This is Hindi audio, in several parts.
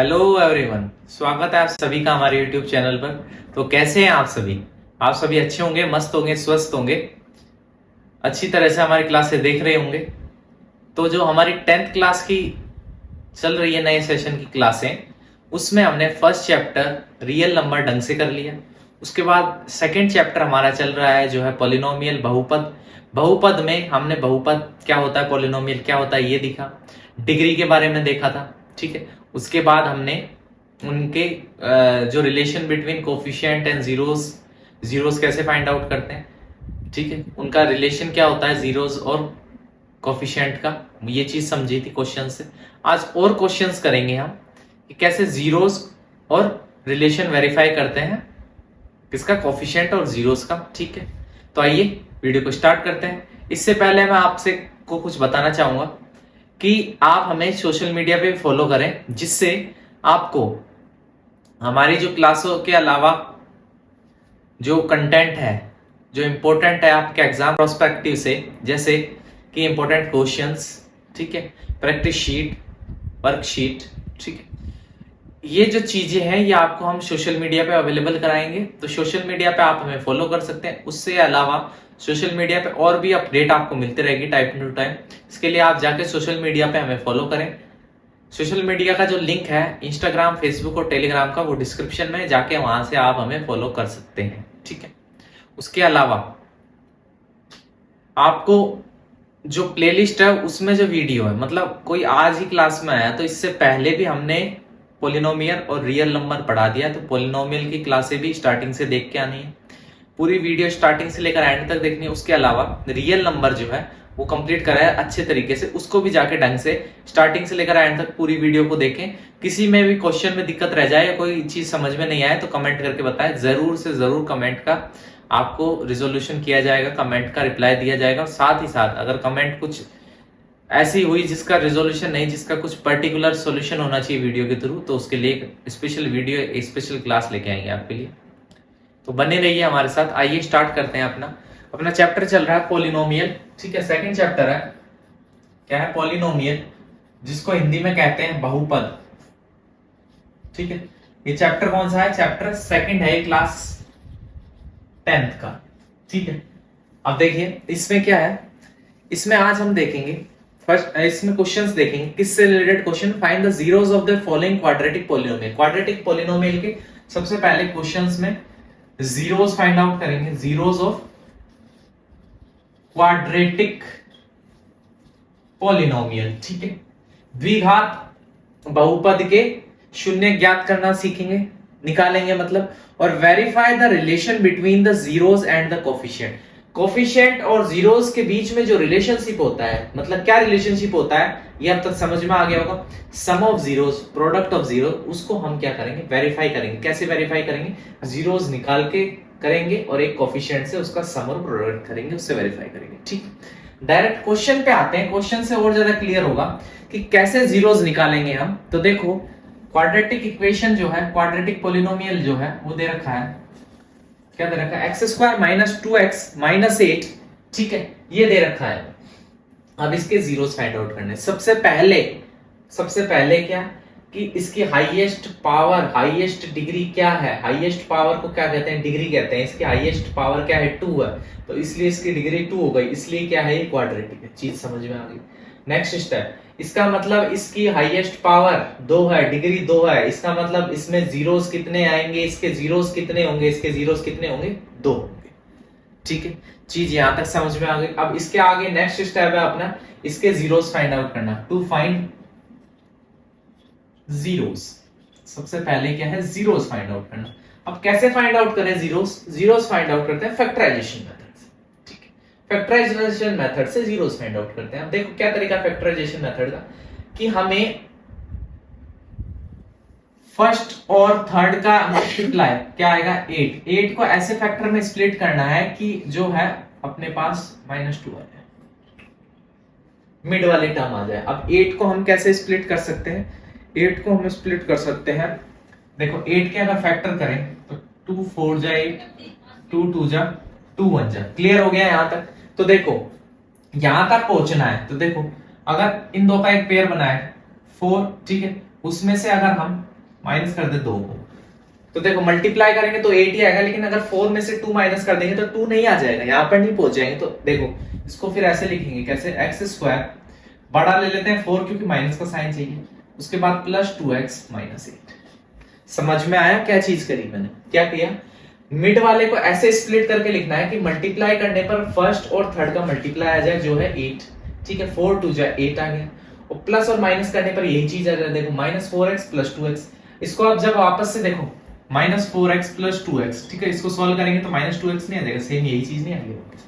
हेलो एवरीवन, स्वागत है आप सभी का हमारे यूट्यूब चैनल पर। तो कैसे हैं आप सभी? आप सभी अच्छे होंगे, मस्त होंगे, स्वस्थ होंगे, अच्छी तरह से हमारी क्लासेस देख रहे होंगे। तो जो हमारी 10th क्लास की चल रही है, नए सेशन की क्लासें, उसमें हमने फर्स्ट चैप्टर रियल नंबर ढंग से कर लिया। उसके बाद सेकंड चैप्टर हमारा चल रहा है जो है पॉलिनोमियल, बहुपद। बहुपद में हमने बहुपद क्या होता है, पॉलिनोमियल क्या होता है ये दिखा, डिग्री के बारे में देखा था। ठीक है, उसके बाद हमने उनके जो relation between coefficient and zeros, zeros कैसे फाइंड आउट करते हैं, ठीक है, उनका रिलेशन क्या होता है जीरोस और कोफिशिएंट का, ये चीज समझी थी क्वेश्चन से। आज और क्वेश्चंस करेंगे हम कि कैसे जीरोस और रिलेशन वेरीफाई करते हैं, किसका, कोफिशिएंट और जीरोस का। ठीक है, तो आइए वीडियो को स्टार्ट करते हैं। इससे पहले मैं आपसे को कुछ बताना चाहूंगा कि आप हमें सोशल मीडिया पे फॉलो करें, जिससे आपको हमारी जो क्लासों के अलावा जो कंटेंट है, जो इंपॉर्टेंट है आपके एग्जाम प्रोस्पेक्टिव से, जैसे कि इंपॉर्टेंट क्वेश्चंस, ठीक है, प्रैक्टिस शीट, वर्कशीट, ठीक है, ये जो चीजें हैं ये आपको हम सोशल मीडिया पे अवेलेबल कराएंगे। तो सोशल मीडिया पे आप हमें फॉलो कर सकते हैं। उससे अलावा सोशल मीडिया पे और भी अपडेट आपको मिलती रहेगी टाइम टू टाइम। इसके लिए आप जाके सोशल मीडिया पे हमें फॉलो करें। सोशल मीडिया का जो लिंक है इंस्टाग्राम, फेसबुक और टेलीग्राम का, वो डिस्क्रिप्शन में जाके वहां से आप हमें फॉलो कर सकते हैं। ठीक है, उसके अलावा आपको जो प्लेलिस्ट है उसमें जो वीडियो है, मतलब कोई आज ही क्लास में आया तो इससे पहले भी हमने पोलिनोमियल और रियल नंबर पढ़ा दिया, तो पोलिनोमियल की क्लासें भी स्टार्टिंग से देख के आनी है। पूरी वीडियो स्टार्टिंग से लेकर एंड तक देखनी है। उसके अलावा रियल नंबर जो है वो कंप्लीट करा है अच्छे तरीके से, उसको भी जाके ढंग से स्टार्टिंग से लेकर एंड तक पूरी वीडियो को देखें। किसी में भी क्वेश्चन में दिक्कत रह जाए या कोई चीज समझ में नहीं आए तो कमेंट करके बताएं। जरूर से जरूर कमेंट का आपको रिजोल्यूशन किया जाएगा, कमेंट का रिप्लाई दिया जाएगा। साथ ही साथ अगर कमेंट कुछ ऐसी हुई जिसका रिजोल्यूशन नहीं, जिसका कुछ पर्टिकुलर सॉल्यूशन होना चाहिए वीडियो के थ्रू, तो उसके लिए एक स्पेशल वीडियो, स्पेशल क्लास लेके आएंगे आपके लिए। तो बने रहिए हमारे साथ। आइए स्टार्ट करते हैं। अपना अपना चैप्टर चल रहा है पॉलिनोमियल। ठीक है, सेकंड चैप्टर है, क्या है, पॉलिनोमियल, जिसको हिंदी में कहते हैं बहुपद। ठीक है, ये चैप्टर कौन सा है? चैप्टर सेकंड है, क्लास 10th का। ठीक है, अब देखिए इसमें क्या है। इसमें आज हम देखेंगे फर्स्ट, इसमें क्वेश्चंस देखेंगे, किससे related question, find the zeros of the following quadratic polynomial. Quadratic polynomial के सबसे पहले क्वेश्चंस में जीरोस फाइंड आउट करेंगे, जीरोस ऑफ क्वाड्रेटिक पॉलिनोमियल। ठीक है, द्विघात बहुपद के शून्य ज्ञात करना सीखेंगे, निकालेंगे मतलब, और verify the relation between the zeros and the coefficient. Coefficient और जीरोस के बीच में जो रिलेशनशिप होता है, मतलब क्या रिलेशनशिप होता है ये अब तक समझ में आ गया होगा। Sum of zeros, product of zero, उसको हम क्या करेंगे, वेरीफाई करेंगे। कैसे वेरीफाई करेंगे? जीरोस निकाल के करेंगे और एक कोफिशिएंट से उसका सम और प्रोडक्ट करेंगे, उससे वेरीफाई करेंगे। ठीक, डायरेक्ट क्वेश्चन पे आते हैं। क्वेश्चन से और ज्यादा क्लियर होगा कि कैसे जीरोस निकालेंगे हम। तो देखो, क्वाड्रेटिक इक्वेशन जो है, क्वाड्रेटिक पॉलिनोमियल जो है वो दे रखा है, क्या दे रखा है, x square minus 2x minus 8। ठीक है, ये दे रखा है। अब इसके जीरोस फाइंड आउट करने, सबसे पहले क्या कि इसकी हाईएस्ट पावर, हाईएस्ट डिग्री क्या है। हाईएस्ट पावर को क्या कहते हैं, डिग्री कहते हैं। इसकी हाईएस्ट पावर क्या है, 2 है, तो इसलिए इसकी डिग्री 2 हो गई, इसलिए क्या है, ये क्वाड्रेटिक है। चीज समझ में आ गई। नेक्स्ट स्टेप, इसका मतलब इसकी हाईएस्ट पावर 2 है, डिग्री 2 है, इसका मतलब इसमें जीरोस कितने आएंगे, इसके जीरोस कितने होंगे, इसके जीरोस कितने होंगे, 2 होंगे। ठीक है, चीज यहां तक समझ में आ गई। अब इसके आगे नेक्स्ट स्टेप है अपना, इसके जीरोस फाइंड आउट करना। टू फाइंड जीरोस, सबसे पहले क्या है, जीरोस फाइंड आउट करना। अब कैसे फाइंड आउट करें जीरोस? जीरोस फाइंड आउट करते हैं फैक्टराइजेशन मेथड से। ठीक है, फैक्टराइजेशन मेथड से जीरोस फाइंड आउट करते हैं। अब देखो क्या तरीका फैक्टराइजेशन मेथड का, कि हमें फर्स्ट और थर्ड का मल्टीप्लाई क्या आएगा, 8 को ऐसे फैक्टर में स्प्लिट करना है कि जो है अपने पास -2 आ जाए, मिड वाले टर्म आ जाए। अब 8 को हम कैसे स्प्लिट कर सकते हैं? 8 को हम स्प्लिट कर सकते हैं, देखो 8 के अगर फैक्टर करें तो 2 4 जा 8, 2 2 जा 2 1 जा। क्लियर हो गया यहां तक? तो देखो यहां तक पहुंचना है, तो देखो अगर इन दो का एक पेयर बनाए 4, ठीक है, उसमें से अगर हम माइनस कर दे 2 को, तो देखो मल्टीप्लाई करेंगे तो 8 ही आएगा, लेकिन अगर 4 में से 2 माइनस कर देंगे तो 2 नहीं आ जाएगा, यहाँ पर नहीं पहुंच जाएंगे। तो देखो इसको फिर ऐसे लिखेंगे, कैसे, एक्स स्क्वायर बड़ा ले लेते हैं 4 क्योंकि माइनस का साइन चाहिए, उसके बाद प्लस 2x माइनस 8। समझ में आया क्या चीज करी मैंने, क्या किया, मिड वाले को ऐसे स्प्लिट करके लिखना है कि मल्टीप्लाई करने पर फर्स्ट और थर्ड का मल्टीप्लाई आ जाए जो है 8, ठीक है, 4 2 जा 8 आ गया, और प्लस और माइनस करने पर यही चीज आ जाए, देखो माइनस 4x प्लस 2x। इसको आप जब वापस से देखो माइनस 4x प्लस 2x, ठीक है, इसको सॉल्व करेंगे तो माइनस 2x नहीं आ जाएगा, सेम यही चीज नहीं आएगी वापस,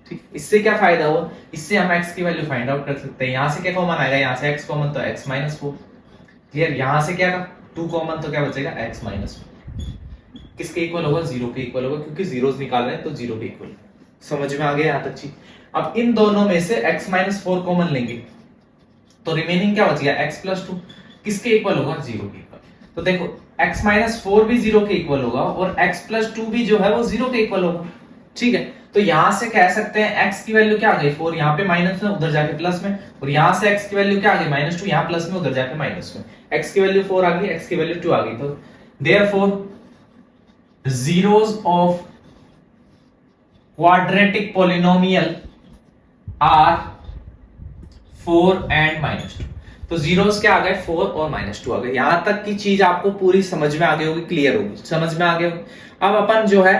ठीक। इससे क्या फायदा हुआ, इससे हम x की वैल्यू फाइंड आउट कर सकते हैं। यहाँ से क्या कॉमन आएगा, यहाँ से x कॉमन तो x माइनस 4, क्लियर। यहाँ से क्या 2 कॉमन तो क्या बचेगा, x माइनस 4। किसके इक्वल होगा, 0 के इक्वल होगा, क्योंकि जीरोस निकाल रहे हैं तो 0 के इक्वल। समझ में आ गया यहाँ तक चीज। अब इन दोनों में से x माइनस 4 कॉमन लेंगे तो रिमेनिंग क्या बच गया, x प्लस 2, किसके इक्वल होगा, 0 के इक्वल। तो देखो x माइनस 4 भी 0 के इक्वल होगा और x प्लस 2 भी जो है वो 0 के इक्वल होगा, ठीक है। तो यहां से कह सकते हैं x की वैल्यू क्या आ गई, 4, यहाँ पे माइनस में उधर जाके प्लस में, और यहां से x की वैल्यू क्या आ गई, -2, यहाँ प्लस में उधर जाके माइनस में, x की वैल्यू 4 आ गई, x की वैल्यू 2 आ गई। तो therefore zeros of quadratic polynomial are 4 and -2। तो जीरोस क्या आ गए, 4 और -2 आ गए। यहां तक की चीज आपको पूरी समझ में आ गई होगी, क्लियर होगी, समझ में आ गया होगी। अब अपन जो है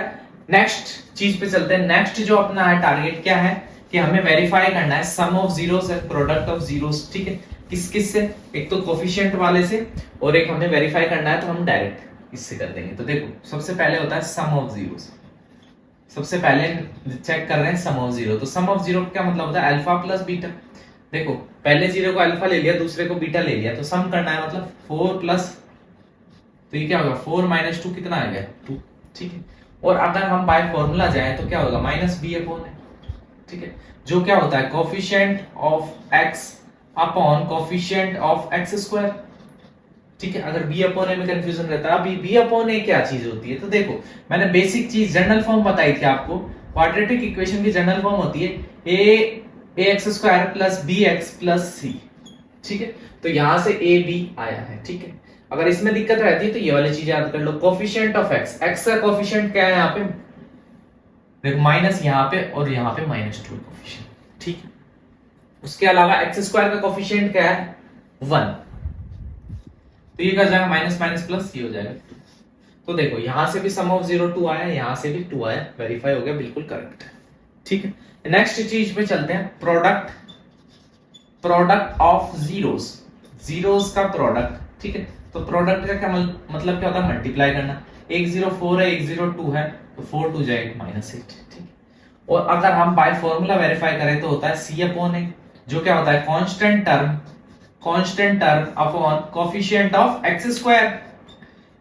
नेक्स्ट चीज पे चलते हैं। नेक्स्ट जो अपना है टारगेट क्या है कि हमें वेरीफाई करना है sum of zeros and product of zeros, ठीक है। किस किस से, एक तो कोफिशिएंट वाले से और एक हमें वेरीफाई करना है तो हम डायरेक्ट इससे कर देंगे। तो देखो सबसे पहले होता है सम ऑफ जीरोस, सबसे पहले चेक कर रहे हैं सम ऑफ जीरो। तो सम ऑफ जीरो क्या मतलब होता है, अल्फा प्लस बीटा। देखो पहले जीरो को अल्फा ले लिया, दूसरे को बीटा ले लिया, तो सम करना है मतलब 4 प्लस, तो ये क्या होगा 4 माइनस 2 कितना आ गया 2, ठीक है। और अगर हम बाय फॉर्मूला जाएं तो क्या होगा माइनस बी अपॉन है, ठीक है, जो क्या होता है coefficient of x upon coefficient of x square, ठीक है। अगर बी अपॉन ए में कंफ्यूजन रहता है, अभी बी अपॉन ए क्या चीज होती है, तो देखो मैंने बेसिक चीज जनरल फॉर्म बताई थी आपको, क्वाड्रेटिक इक्वेशन की जनरल फॉर्म होती है a x square plus b x plus c, ठीक है। तो यहां से ए बी आया है, ठीक है। अगर इसमें दिक्कत रहती है तो ये वाली चीज याद कर लो, कोफिशिएंट ऑफ एक्स, एक्स का कोफिशिएंट क्या है यहाँ पे, देखो माइनस यहाँ पे और यहाँ पे -2 कोफिशिएंट, ठीक है। उसके अलावा एक्स स्क्वायर का कोफिशिएंट क्या है 1, तो ये क्या जाएगा माइनस माइनस प्लस, ये हो जाएगा 2। तो देखो यहां से भी सम ऑफ 0 2 आया, यहां से भी 2 आया, वेरीफाई हो गया, बिल्कुल करेक्ट है, ठीक है। नेक्स्ट चीज पे चलते हैं, प्रोडक्ट ऑफ जीरोस, जीरोस का प्रोडक्ट, ठीक है। तो प्रोडक्ट का क्या मतलब क्या होता है, मल्टीप्लाई करना। एक 0 4 है, एक 0 2 है, तो 4 2 जाएगा -8, ठीक है। और अगर हम बाय फॉर्मूला वेरीफाई करें तो होता है सी अपॉन ए, जो क्या होता है constant term upon coefficient of x square.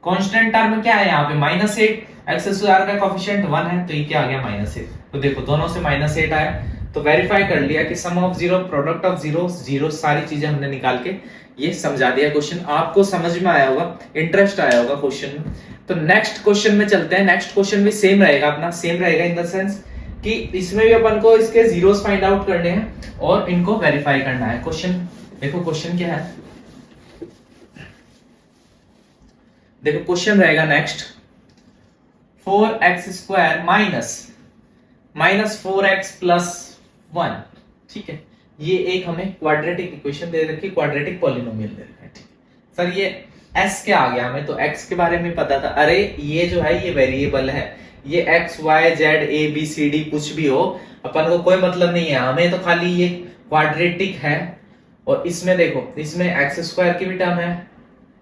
Constant term क्या है यहाँ पे -8, एक्स स्क्वायर का कोफिशिएंट 1 है, तो ये क्या आ गया -8। तो देखो दोनों से -8 आया, तो वेरीफाई कर लिया कि sum of zero, product of zero, zero सारी चीजें हमने निकाल के ये समझा दिया। क्वेश्चन आपको समझ में आया होगा, इंटरेस्ट आया होगा क्वेश्चन में। तो नेक्स्ट क्वेश्चन में चलते हैं। नेक्स्ट क्वेश्चन भी सेम रहेगा, अपना सेम रहेगा इन द सेंस कि इसमें भी अपन को इसके जीरोस फाइंड आउट करने हैं और इनको वेरीफाई करना है। क्वेश्चन देखो, क्वेश्चन क्या है, देखो क्वेश्चन रहेगा next 4x square minus 4x plus 1, ठीक है। ये एक हमें क्वाड्रेटिक इक्वेशन दे रखी, क्वाड्रेटिक पॉलिनोमियल दे रखा है, ठीक है। सर ये s क्या आ गया, हमें तो x के बारे में पता था। अरे ये जो है ये वेरिएबल है, ये x y z a b c d कुछ भी हो, अपन को कोई मतलब नहीं है, हमें तो खाली ये क्वाड्रेटिक है। और इसमें देखो, इसमें एक्स स्क्वायर की भी टर्म है,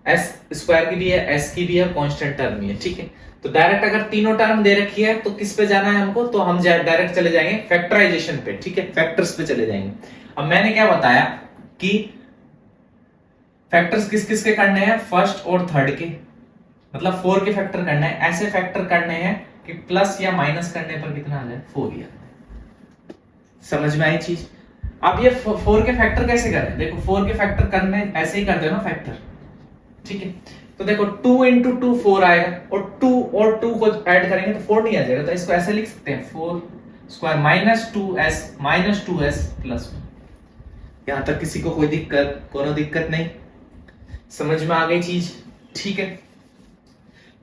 एस स्क्वायर की भी है, एस की भी है, कांस्टेंट टर्म भी है, ठीक है। तो डायरेक्ट अगर तीनों टर्म दे रखी है तो किस पे जाना है हमको, तो हम डायरेक्ट चले जाएंगे फैक्टराइजेशन पे, ठीक है, फैक्टर्स पे चले जाएंगे। अब मैंने क्या बताया कि फैक्टर्स किस किस के करने हैं, फर्स्ट और थर्ड के, मतलब 4 के फैक्टर करने हैं। ऐसे फैक्टर करने हैं कि प्लस या माइनस करने पर कितना आ जाए 4 ही आ जाए। समझ में आई चीज। अब ये 4 के फैक्टर कैसे करें, देखो 4 के फैक्टर करने ऐसे ही करते हो ना फैक्टर, ठीक है। तो देखो 2 इंटू 2 4 आएगा, और 2 और 2 को ऐड करेंगे तो 4 नहीं आ जाएगा, तो इसको ऐसे लिख सकते हैं 4 स्क्वायर माइनस 2s प्लस 1। यहां तक किसी को कोई दिक्कत, कोनो दिक्कत नहीं, समझ में आ गई चीज, ठीक है,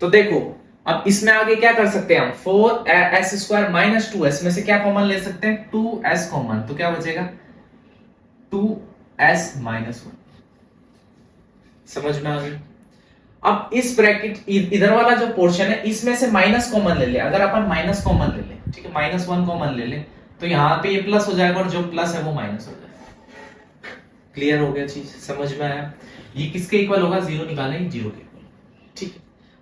तो देखो अब इसमें आगे क्या कर सकते हैं हम, 4s² माइनस 2s में से क्या कॉमन ले सकते हैं, 2s कॉमन, तो क्या बचेगा 2s माइनस 1। समझ में आ गई। अब इस ब्रैकेट इधर वाला जो पोर्शन है इसमें से माइनस कॉमन ले ले, अगर अपन माइनस कॉमन ले ले, ठीक है, -1 कॉमन ले ले, तो यहाँ पे ये प्लस हो जाएगा और जो प्लस है वो माइनस हो जाएगा। क्लियर हो गया चीज, समझ में आया। ये किसके इक्वल होगा, 0 निकालेंगे 0 के इक्वल, ठीक है।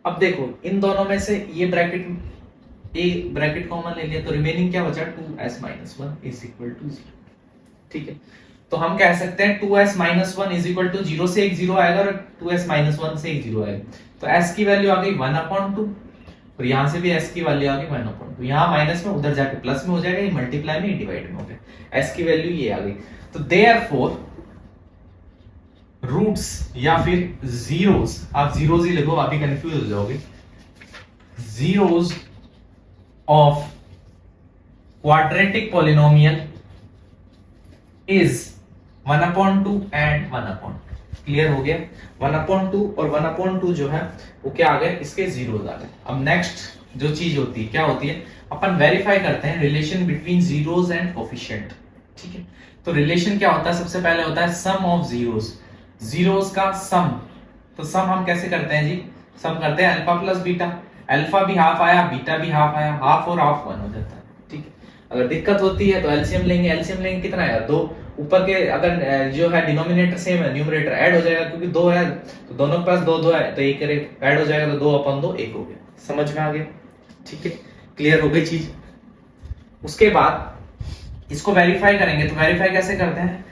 अब देखो इन दोनों में से ये ब्रैकेट कॉमन ले लिया, तो रिमेनिंग क्या बचा, 2s minus 1 is equal to 0, ठीक है। तो हम कह सकते हैं 2s minus 1 is equal to 0 से एक 0 आएगा और 2s माइनस 1 से एक 0 आएगा, तो s की वैल्यू आ गई 1/2 और यहां से भी s की वैल्यू आ गई 1/2। यहां माइनस में उधर जाके प्लस में हो जाएगा, ये मल्टीप्लाई में, डिवाइड में हो गया, s की वैल्यू ये आ गई। तो देयरफॉर रूट्स या फिर जीरोस, आप जीरोस ही लिखो, आप ही कंफ्यूज हो जाओगे, zeros of quadratic polynomial is 1/2 and 1/2। Clear हो गया, 1/2 और 1/2 जो है वो क्या आ गए, इसके जीरोस आ गए। अब नेक्स्ट जो चीज होती है क्या होती है, अपन वेरीफाई करते हैं relation between zeros and coefficient, ठीक है। तो रिलेशन क्या होता है, सबसे पहले होता है सम ऑफ जीरोस, जीरोस का सम। तो सम हम कैसे करते हैं जी, सम करते हैं अल्फा प्लस बीटा, अल्फा भी हाफ आया, बीटा भी हाफ आया, हाफ और हाफ 1 हो जाता है, ठीक है। अगर दिक्कत होती है तो एलसीएम लेंगे, एलसीएम लेंगे कितना आएगा, 2, ऊपर के अगर जो है डिनोमिनेटर सेम है, न्यूमरेटर ऐड हो जाएगा, क्योंकि 2 है तो दोनों के पास 2 है, तो एक ऐड हो जाएगा, तो 2/2 1 हो गया। समझ में आ गया, ठीक है, क्लियर हो गई चीज। उसके बाद इसको वेरीफाई करेंगे, तो वेरीफाई कैसे करते हैं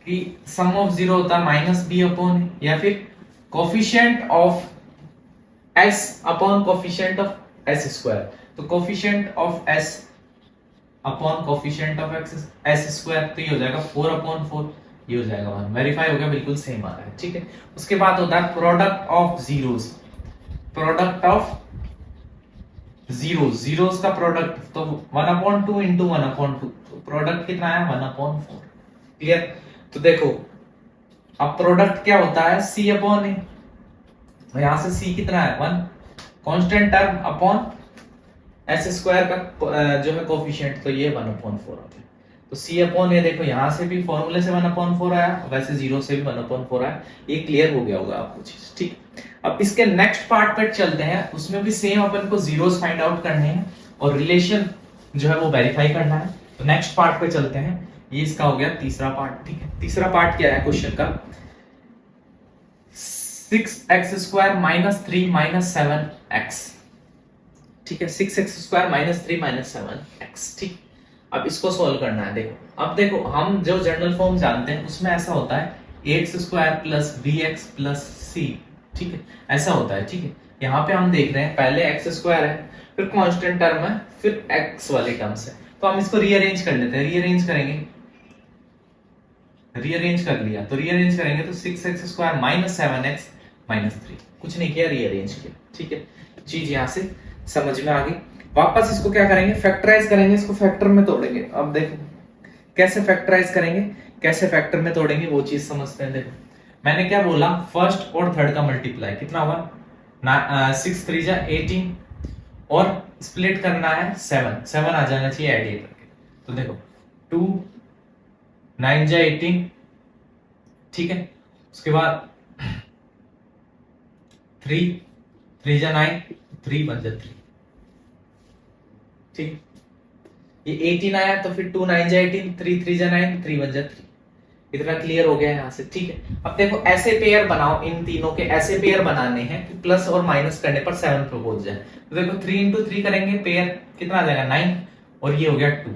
कि सम ऑफ जीरो होता है -b/, या फिर coefficient of s upon coefficient of s²। तो coefficient of s upon coefficient of s², तो ये हो जाएगा 4/4, ये हो जाएगा 1। वेरीफाई हो गया, बिल्कुल सेम आ रहा है, ठीक है। उसके बाद होता है product of zeros, product of zeros का प्रोडक्ट, तो 1/2 इंटू 1/2, तो प्रोडक्ट कितना है 1/4। क्लियर, तो देखो अब प्रोडक्ट क्या होता है c/a, यहां से c कितना है 1, कांस्टेंट टर्म अपॉन s² का जो है कोफिशिएंट, तो ये 1/4 आ गया। तो c/a देखो यहां से भी फॉर्मूले से 1/4 आया, वैसे 0 से भी 1/4 आया, ये क्लियर हो गया होगा आपको चीज, ठीक। अब इसके नेक्स्ट पार्ट पर चलते हैं, उसमें भी सेम अपन को जीरोस फाइंड आउट करने हैं और रिलेशन जो है वो वेरीफाई करना है। तो नेक्स्ट पार्ट पे चलते हैं, ये इसका हो गया तीसरा पार्ट, ठीक है। तीसरा पार्ट क्या है क्वेश्चन का, 6x² माइनस 3 माइनस 7x, ठीक है, 6x² माइनस 3 माइनस 7x, ठीक। अब इसको सोल्व करना है। देखो अब देखो हम जो जनरल फॉर्म जानते हैं उसमें ऐसा होता है ax² plus bx plus c, ठीक है, ऐसा होता है, ठीक है। यहाँ पे हम देख रहे हैं पहले x² है, फिर कांस्टेंट टर्म है, फिर x वाले टर्म्स है, तो हम इसको रीअरेंज कर लेते हैं। रीअरेंज करेंगे, रीअरेंज कर लिया, तो रीअरेंज करेंगे तो 6x² माइनस 7x माइनस 3, कुछ नहीं किया, रीअरेंज किया, ठीक है। चीज यहां से समझ में आ गई। वापस इसको क्या करेंगे, फैक्टराइज करेंगे, इसको फैक्टर में तोड़ेंगे। अब देखो कैसे फैक्टराइज करेंगे, कैसे फैक्टर में तोड़ेंगे, वो चीज समझते हैं। देखो मैंने क्या बोला, फर्स्ट और थर्ड का मल्टीप्लाई कितना हुआ 6 3 जा 18 और स्प्लिट करना है 7 आ जाना चाहिए ऐड करके। तो देखो 2 9 जा 18, ठीक है। उसके बाद 3 3 जा 9, 3 1 जा 3, ठीक। ये 18 आया तो फिर 2 9 जा 18, 3 3 जा 9, 3 1 जा 3। इतना क्लियर हो गया यहाँ से, ठीक है। अब देखो ऐसे पेयर बनाओ, इन तीनों के ऐसे पेयर बनाने हैं कि प्लस और माइनस करने पर 7 प्रपोज जाए। तो देखो 3 इंटू 3 करेंगे, पेयर कितना आ जाएगा 9 और ये हो गया 2,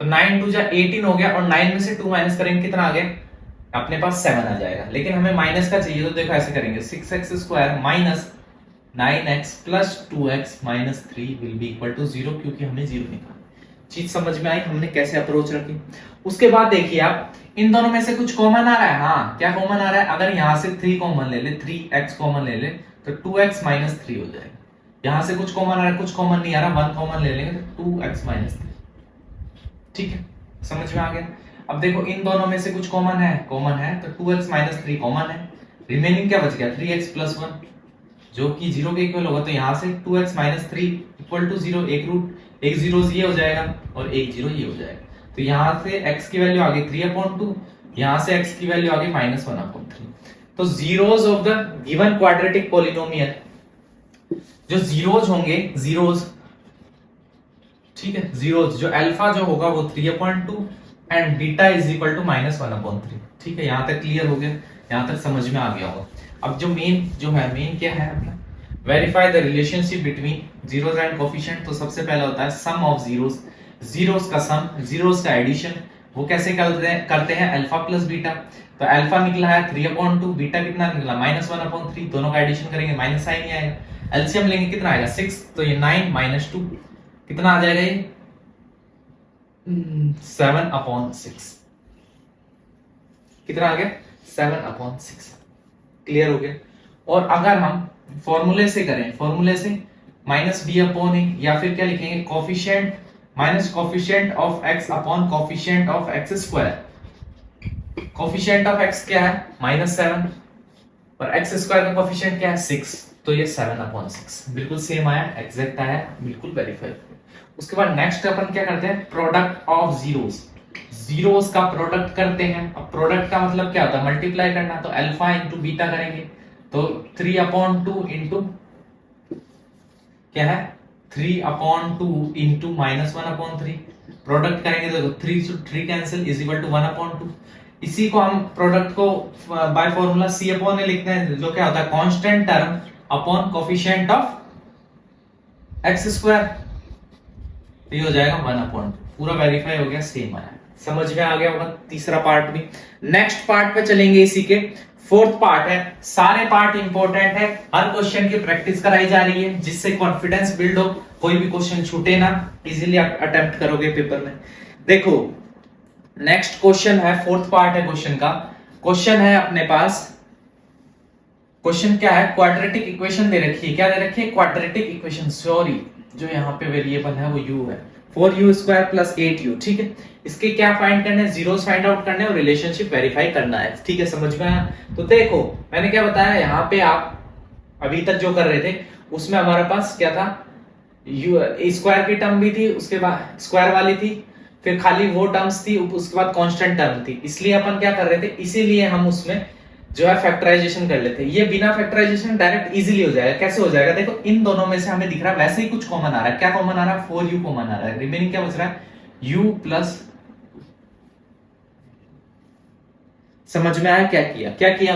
तो 9 2 जा 18 हो गया और 9 में से 2 माइनस करेंगे कितना आ गया, अपने पास 7 आ जाएगा। लेकिन हमें माइनस का चाहिए, तो देखो ऐसे करेंगे 6x² minus 9x plus 2x minus 3 will be equal to 0, क्योंकि हमें 0 निकालना। चीज समझ में आई हमने कैसे अप्रोच रखी। उसके बाद देखिए आप इन दोनों में से कुछ कॉमन आ रहा है, हाँ क्या कॉमन आ रहा है, अगर यहां से 3 कॉमन ले ले, 3x कॉमन ले ले तो 2x माइनस 3 हो जाएगा। यहां से कुछ कॉमन आ रहा है, कुछ कॉमन नहीं आ रहा, 1 कॉमन ले लेंगे तो 2x माइनस 3, ठीक है, समझ में आ गया। अब देखो इन दोनों में से कुछ कॉमन है तो 2x माइनस 3 कॉमन है, रिमेनिंग क्या बच गया 3x प्लस 1, जो कि 0 के इक्वल होगा, तो यहाँ से 2x माइनस 3 इक्वल टू 0, एक रूट एक जीरो ये हो जाएगा और एक जीरो ये हो जाएगा। तो यहाँ से x की वैल्यू आ गई 3/2, यहाँ से x की वैल्यू आ गई -1/3। तो zeros of the given quadratic polynomial, जो जीरोस होंगे, जीरोस, ठीक है, जीरोस, जो अल्फा जो होगा वो 3/2 and beta is equal to -1/3। ठीक है, यहां तक क्लियर हो गया, यहां तक समझ में आ गया होगा। अब जो मेन क्या है अपना, verify the relationship between zeros and coefficient. तो सबसे पहला होता है सम ऑफ जीरोस, जीरोस का सम, जीरोस का एडिशन। वो कैसे करते हैं अल्फा प्लस बीटा। तो अल्फा निकला है 3/2, बीटा कितना निकला -1/3, दोनों का एडिशन करेंगे माइनस साइन ही आएगा। एलसीएम लेंगे कितना आएगा 6, तो ये 9 - 2 कितना आ जाएगा, ये 7/6। कितना आ गया 7/6। क्लियर हो गया। और अगर हम फॉर्मूले से करें, फॉर्मूले से -b/a, या फिर क्या लिखेंगे, coefficient minus coefficient of x upon coefficient of x square. Coefficient of x क्या है -7 और x स्क्वायर का कोफिशिएंट क्या है 6, तो ये 7/6 बिल्कुल सेम आया, एग्जैक्ट आया, बिल्कुल वेरीफाई। उसके बाद नेक्स्ट अपन क्या करते हैं, प्रोडक्ट ऑफ जीरोस, जीरोस का प्रोडक्ट करते हैं। अब प्रोडक्ट का मतलब क्या होता है, मल्टीप्लाई करना। तो अल्फा इंटू बीटा करेंगे, तो 3/2 इंटू क्या है 3/2 इंटू -1/3। प्रोडक्ट करेंगे तो 3 से 3 कैंसिल इज इक्वल टू 1/2। इसी को हम प्रोडक्ट को बाय फॉर्मूला c/a लिखते हैं, जो क्या होता है constant term upon coefficient of x square, ये हो जाएगा 1/2। पूरा वेरीफाई हो गया, सेम आया, समझ में आ गया होगा तीसरा पार्ट भी। नेक्स्ट पार्ट पे चलेंगे, इसी के फोर्थ पार्ट है। सारे पार्ट इंपॉर्टेंट है, हर क्वेश्चन की प्रैक्टिस कराई जा रही है, जिससे कॉन्फिडेंस बिल्ड हो, कोई भी क्वेश्चन छूटे ना, इजीली आप अटेम्प्ट करोगे पेपर में। देखो नेक्स्ट क्वेश्चन है, फोर्थ पार्ट है क्वेश्चन का। क्वेश्चन है अपने पास, क्वेश्चन क्या है, क्वाड्रेटिक इक्वेशन दे रखी है। क्या दे रखी है, क्वाड्रेटिक इक्वेशन। सॉरी, जो यहाँ पे वेरिएबल है वो u है, 4u² + 8u। ठीक है, इसके क्या फाइंड करने हैं, जीरोस फाइंड आउट करने और रिलेशनशिप वेरीफाई करना है। ठीक है, समझ में आया। तो देखो मैंने क्या बताया, यहाँ पे आप अभी तक जो कर रहे थे उसमें हमारे पास क्या था, स्क्वायर की टर्म भी थी, उसके बाद स्क्वायर वाली थी, फिर खाली वो टर्म्स थी, उसके बाद कांस्टेंट टर्म थी। इसलिए अपन क्या कर रहे थे, इसीलिए हम उसमें जो है फैक्टराइजेशन कर लेते हैं। ये बिना फैक्टराइजेशन डायरेक्ट इजीली हो जाएगा। कैसे हो जाएगा, देखो इन दोनों में से हमें दिख रहा है वैसे ही कुछ कॉमन आ रहा है। क्या कॉमन आ रहा है, 4u कॉमन आ रहा है, रिमेनिंग क्या बच रहा है u प्लस। समझ में आया क्या किया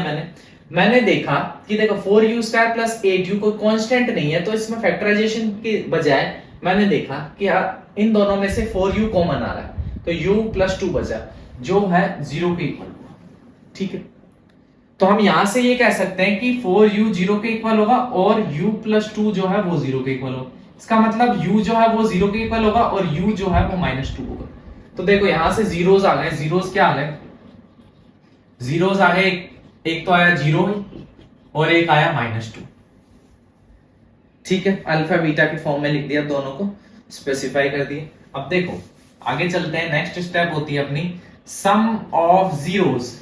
मैंने देखा कि देखो 4u² + 8u कोई कांस्टेंट नहीं है, तो इसमें फैक्टराइजेशन के बजाय मैंने देखा कि इन दोनों में से 4u कॉमन आ रहा है, तो u + 2 बचा, जो है 0 के इक्वल। ठीक है, तो हम यहां से ये कह सकते हैं कि 4u 0 के इक्वल होगा और u + 2 जो है वो 0 के इक्वल होगा। इसका मतलब u जो है वो 0 के इक्वल होगा और u जो है वो -2 होगा। तो देखो यहां से जीरोस आ गए, जीरोस क्या आ गए, जीरोस आ गए, एक तो आया 0 और एक आया -2। ठीक है, अल्फा बीटा के फॉर्म में लिख दिया, दोनों को स्पेसिफाई कर दिए। अब देखो आगे चलते हैं, नेक्स्ट स्टेप होती है अपनी सम ऑफ जीरोस।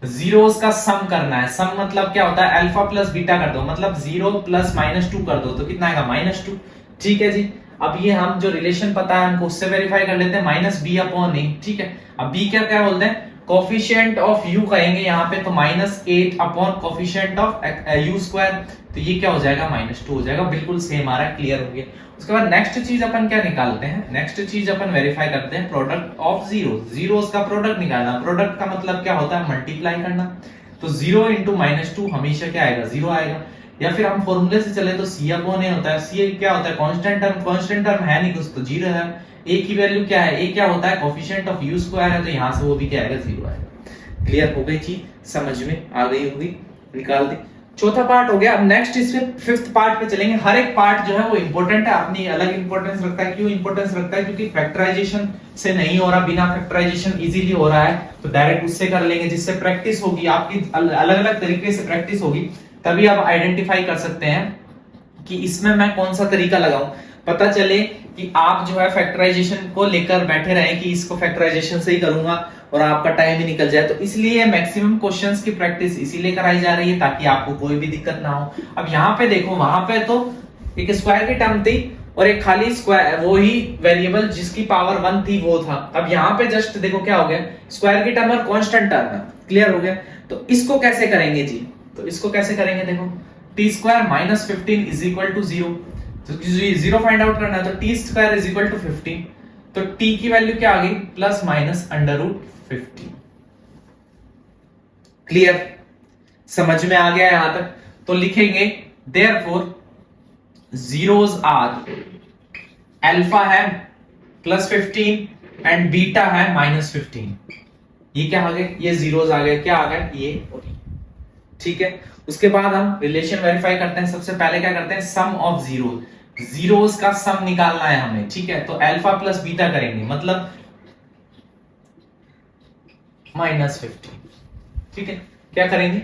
जीरोस का सम करना है। सम मतलब क्या होता है, अल्फा प्लस बीटा कर दो, मतलब 0 + -2 कर दो, तो कितना आएगा -2। ठीक है जी, अब ये हम जो रिलेशन पता है हमको उससे वेरीफाई कर लेते हैं, -b/a। ठीक है, अब b क्या क्या बोलते हैं, कोफिशिएंट ऑफ u कहेंगे यहाँ पे, तो -8 कोफिशिएंट ऑफ u², तो ये क्या हो जाएगा -2 हो जाएगा, बिल्कुल सेम आ रहा है, क्लियर हो गया। उसके बाद नेक्स्ट चीज अपन क्या निकालते हैं, नेक्स्ट चीज अपन वेरीफाई करते हैं प्रोडक्ट ऑफ जीरोस। जीरोस का प्रोडक्ट निकालना। प्रोडक्ट का मतलब क्या होता है, मल्टीप्लाई करना। तो 0 × -2 हमेशा क्या आएगा, 0 आएगा। या फिर हम फॉर्मूले से चले तो c/a होता है। c क्या होता है, कांस्टेंट टर्म, कांस्टेंट टर्म है नहीं कुछ, तो 0 है। a की वैल्यू क्या है, a क्या होता है कोफिशिएंट ऑफ u² है, तो यहां से वो भी क्या आएगा, 0 आएगा। क्लियर हो गई चीज, समझ में आ गई होगी, निकाल दी। चौथा पार्ट हो गया। अब नेक्स्ट इसमें फिफ्थ पार्ट पे चलेंगे। हर एक पार्ट जो है वो इंपॉर्टेंट है, अपनी अलग इंपॉर्टेंस रखता है। क्यों इंपॉर्टेंस रखता है, क्योंकि फैक्टराइजेशन से नहीं हो रहा, बिना फैक्टराइजेशन इजीली हो रहा है, तो डायरेक्ट उससे कर लेंगे, जिससे प्रैक्टिस होगी आपकी, अलग अलग तरीके से प्रैक्टिस होगी, तभी आप आइडेंटिफाई कर सकते हैं कि इसमें मैं कौन सा तरीका लगाऊं। पता चले कि आप जो है फैक्टराइजेशन को लेकर बैठे रहे कि इसको फैक्टराइजेशन से ही करूंगा और आपका टाइम ही निकल जाए। तो इसलिए मैक्सिमम क्वेश्चंस की प्रैक्टिस इसीलिए कराई जा रही है ताकि आपको कोई भी दिक्कत ना हो। अब यहाँ पे देखो, वहां पे तो एक स्क्वायर की टर्म थी और एक खाली स्क्वायर, वो ही वेरिएबल जिसकी पावर 1 थी वो था। अब यहाँ पे जस्ट देखो क्या हो गया, स्क्वायर की टर्म और कांस्टेंट टर्म है, क्लियर हो गया। तो इसको कैसे करेंगे जी, तो इसको कैसे करेंगे, देखो T square minus 15 is equal to 0, तो 0 फाइंड आउट करना है तो T square is equal to 15, तो टी की वैल्यू क्या आ गई, plus minus under root 15। Clear, समझ में आ गया यहां तक। तो लिखेंगे देयरफॉर जीरोस आर, अल्फा है प्लस 15 एंड बीटा है माइनस 15। ये क्या आ गए, ये जीरोस आ गए, क्या आ गए, ये और ये, ठीक है। उसके बाद हम रिलेशन वेरीफाई करते हैं। सबसे पहले क्या करते हैं, सम ऑफ जीरो, जीरोस का सम निकालना है हमें, ठीक है। तो अल्फा प्लस बीटा करेंगे, मतलब माइनस 15, ठीक है। क्या करेंगे,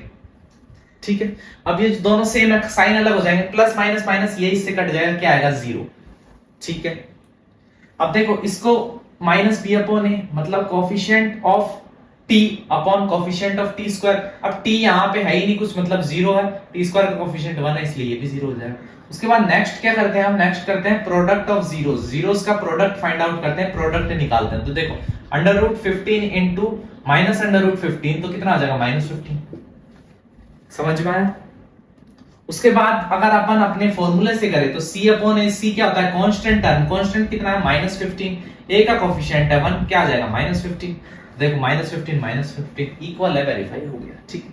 ठीक है। अब ये दोनों सेम है, साइन अलग हो जाएंगे, प्लस माइनस माइनस ये इससे कट जाएगा, क्या आएगा, 0, ठीक है। अब देखो इसको माइनस बी अपॉन ए, मतलब coefficient of T upon coefficient of T square. अब टी यहाँ पे है ही नहीं कुछ, मतलब 0 है, टी स्क्वायर का कोफिशिएंट 1 है, इसलिए ये भी 0 हो जाएगा। उसके बाद नेक्स्ट क्या करते हैं हम, नेक्स्ट करते हैं प्रोडक्ट ऑफ जीरोस, जीरोस का प्रोडक्ट फाइंड आउट करते हैं, प्रोडक्ट निकालते हैं। तो देखो under root 15 into minus under root 15, तो कितना आ जाएगा, माइनस 15, समझ में आया। उसके बाद अगर अपन अपने फॉर्मूले से करें तो c अपॉन ए, सी क्या होता है, कांस्टेंट टर्म, कांस्टेंट कितना है, माइनस 15, ए का कोफिशिएंट है 1, क्या आ जाएगा, माइनस 15। देखो माइनस 15 इक्वल है, वेरीफाई हो गया, ठीक है।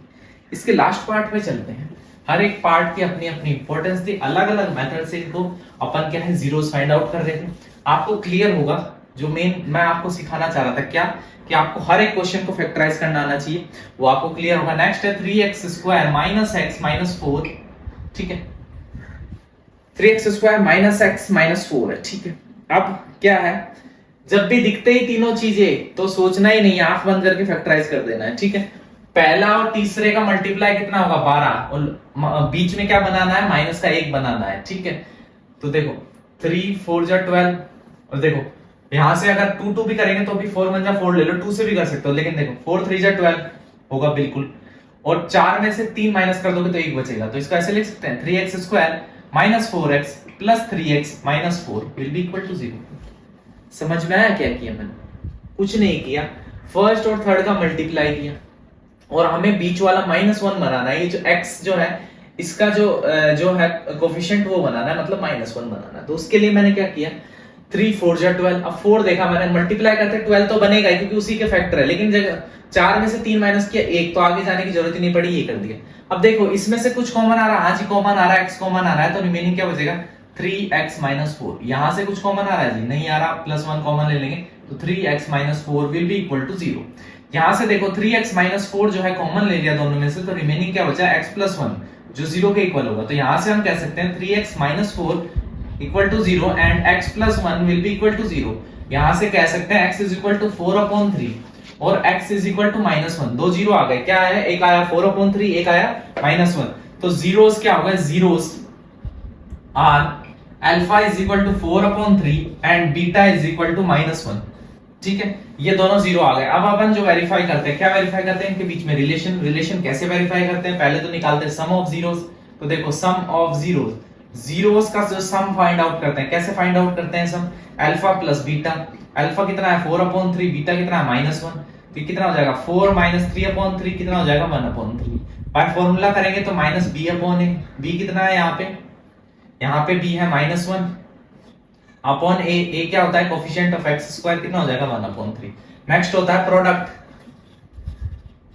इसके लास्ट पार्ट पे चलते हैं। हर एक पार्ट की अपनी अपनी इंपॉर्टेंस थी, अलग अलग मेथड से इनको अपन क्या है जीरोस फाइंड आउट कर रहे थे। आपको क्लियर होगा जो मेन मैं आपको सिखाना चाह रहा था, क्या कि आपको हर एक क्वेश्चन को फैक्टराइज करना आना चाहिए, वो आपको क्लियर होगा। नेक्स्ट है 3x square minus x minus 4, ठीक है। 3x square minus x minus 4 है, ठीक है। अब क्या है, जब भी दिखते ही तीनों चीजें तो सोचना ही नहीं, आंख बंद करके फैक्टराइज कर देना है, ठीक है। पहला और तीसरे का मल्टीप्लाई कितना होगा, 12, और बीच में क्या बनाना है, माइनस का 1 बनाना है, ठीक है। तो देखो 3 4 जा 12, और देखो यहां से अगर 2 2 भी करेंगे तो भी 4 1 जा 4 ले लो, 2 से भी कर सकते हो, लेकिन देखो 4 3 जा 12 होगा बिल्कुल, और 4 में से 3 माइनस कर दोगे तो 1 बचेगा। तो इसको ऐसे लिख सकते हैं 3x square minus 4x plus 3x minus 4 will be equal to 0। समझ में आया क्या किया मैंने, कुछ नहीं किया, फर्स्ट और थर्ड का मल्टीप्लाई किया और हमें बीच वाला -1 बनाना है। ये जो x जो है इसका जो है कोफिशिएंट वो बनाना है, मतलब -1 बनाना है। तो उसके लिए मैंने क्या किया, 3 4 जा 12, अब 4 देखा मैंने, मल्टीप्लाई करते 12 तो बनेगा ही क्योंकि उसी के फैक्टर है, लेकिन जगह 4 में से 3 माइनस किया 1, तो आगे जाने की जरूरत ही नहीं पड़ी, ये कर दिया। अब देखो इसमें से कुछ कॉमन आ रहा है, हाँ जी कॉमन आ रहा है, x कॉमन आ रहा है, तो रिमेनिंग क्या बचेगा, 3x माइनस 4। यहां से कुछ कॉमन आ रहा है जी, नहीं आ रहा, +1 कॉमन ले लेंगे, तो 3x minus 4 will be equal to 0। यहां से देखो 3x माइनस 4 जो है कॉमन ले लिया दोनों में से, तो रिमेनिंग क्या बचा, x प्लस 1 जो 0 के इक्वल होगा। तो यहां से हम कह सकते हैं 3x minus 4 equal to 0 and x plus 1 will be equal to 0। यहां से कह सकते हैं x इज इक्वल टू 4/3 और x इज इक्वल टू -1, दो जीरो आ गए, क्या आया, एक आया 4/3, एक आया -1। तो जीरोस क्या होगा, zeros are alpha is equal to 4/3 and beta is equal to -1, ठीक है। ये दोनों जीरो आ गए। अब अपन जो वेरीफाई करते हैं, क्या वेरीफाई करते हैं, इनके बीच में रिलेशन कैसे वेरीफाई करते हैं, पहले तो निकालते हैं सम ऑफ जीरोस। तो देखो सम ऑफ जीरोस का जो सम फाइंड आउट करते हैं, कैसे फाइंड आउट करते हैं सम, अल्फा प्लस बीटा, अल्फा कितना है 4/3, बीटा कितना है -1, तो कितना हो जाएगा 4 -3/3, कितना हो जाएगा 1/3। बाय फार्मूला करेंगे तो -b/a, b कितना है यहाँ पे b है -1 अपॉन a क्या होता है, कोफिशिएंट ऑफ x स्क्वायर, कितना हो जाएगा 1/3। नेक्स्ट होता है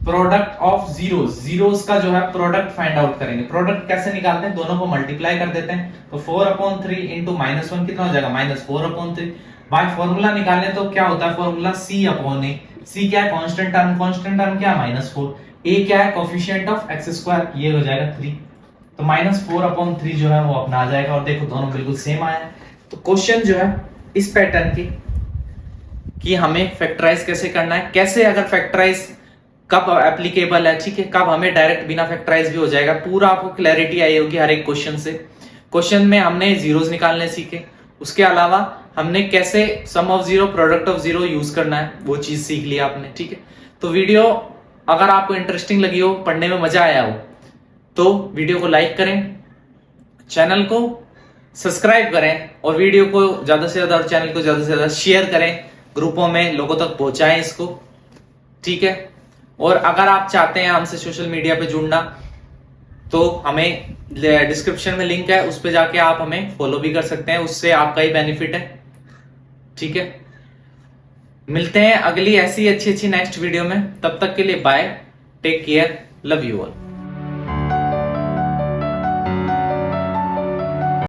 प्रोडक्ट ऑफ जीरोस का जो है प्रोडक्ट फाइंड आउट करेंगे। प्रोडक्ट कैसे निकालते हैं, दोनों को मल्टीप्लाई कर देते हैं, तो 4/3 इंटू -1 कितना हो जाएगा, -4/3। बाय फॉर्मूला निकालने तो क्या होता है फॉर्मूला, c/a, c क्या है, कांस्टेंट टर्म क्या है -4, a क्या है, कोफिशिएंट ऑफ x स्क्वायर, ये हो जाएगा 3, तो -4/3 जो है वो अपना आ जाएगा। और देखो दोनों बिल्कुल सेम आया है। तो क्वेश्चन जो है इस पैटर्न की कि हमें फैक्टराइज कैसे करना है, कैसे अगर फैक्टराइज कब एप्लीकेबल है, ठीक है, कब हमें डायरेक्ट बिना फैक्टराइज भी हो जाएगा, पूरा आपको क्लैरिटी आई होगी हर एक क्वेश्चन से। क्वेश्चन में हमने जीरोस निकालने सीखे, उसके अलावा हमने कैसे sum of zero, product of zero use करना है, वो चीज सीख लिया आपने। ठीक है, तो वीडियो अगर आपको इंटरेस्टिंग लगी हो, पढ़ने में मजा आया हो, तो वीडियो को लाइक करें, चैनल को सब्सक्राइब करें और वीडियो को ज्यादा से ज्यादा और चैनल को ज्यादा से ज्यादा शेयर करें, ग्रुपों में लोगों तक पहुंचाएं इसको। ठीक है, और अगर आप चाहते हैं हमसे सोशल मीडिया पे जुड़ना, तो हमें डिस्क्रिप्शन में लिंक है, उस पे जाके आप हमें फॉलो भी कर सकते हैं, उससे आपका ही बेनिफिट है। ठीक है, मिलते हैं अगली ऐसी अच्छी अच्छी नेक्स्ट वीडियो में, तब तक के लिए bye, take care, love you all.